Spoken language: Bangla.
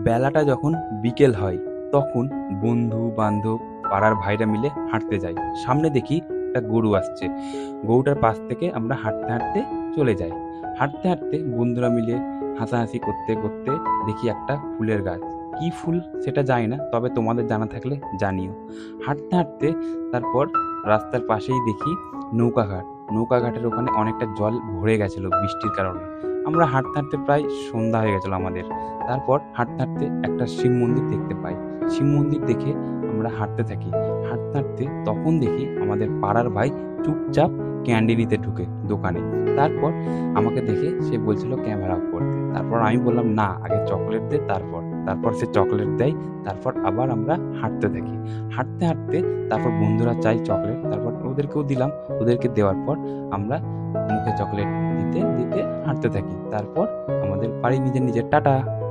বেলাটা যখন বিকেল হয় তখন বন্ধু বান্ধব পাড়ার ভাইরা মিলে হাঁটতে যাই। সামনে দেখি একটা গরু আসছে। গরুটার পাশ থেকে আমরা হাঁটতে হাঁটতে চলে যাই। হাঁটতে হাঁটতে বন্ধুরা মিলে হাসাহাসি করতে করতে দেখি একটা ফুলের গাছ। কি ফুল সেটা জানি না, তবে তোমাদের জানা থাকলে জানিও। হাঁটতে হাঁটতে তারপর রাস্তার পাশেই দেখি নৌকাঘাট। নৌকাঘাটের ওখানে অনেকটা জল ভরে গেছিল বৃষ্টির কারণে। আমরা হাঁটতে হাঁটতে প্রায় সন্ধ্যা হয়ে গেছিল আমাদের। তারপর হাঁটতে হাঁটতে একটা শিব মন্দির দেখতে পাই। শিব মন্দির দেখে আমরা হাঁটতে থাকি। হাঁটতে হাঁটতে তখন দেখি আমাদের পাড়ার ভাই চুপচাপ ক্যান্ডি নিতে ঢুকে দোকানে। তারপর আমাকে দেখে সে বলছিল ক্যামেরা অফ করতে। তারপর আমি বললাম, না, আগে চকলেট দে তারপর। তারপর সে চকলেট দেয়। তারপর আবার আমরা হাঁটতে থাকি। হাঁটতে হাঁটতে তারপর বন্ধুরা চায় চকলেট, তারপর ওদেরকেও দিলাম। ওদেরকে দেওয়ার পর আমরা মুখে চকলেট দিতে দিতে হাঁটতে থাকি। তারপর আমাদের বাড়ি নিজের নিজের টাটা।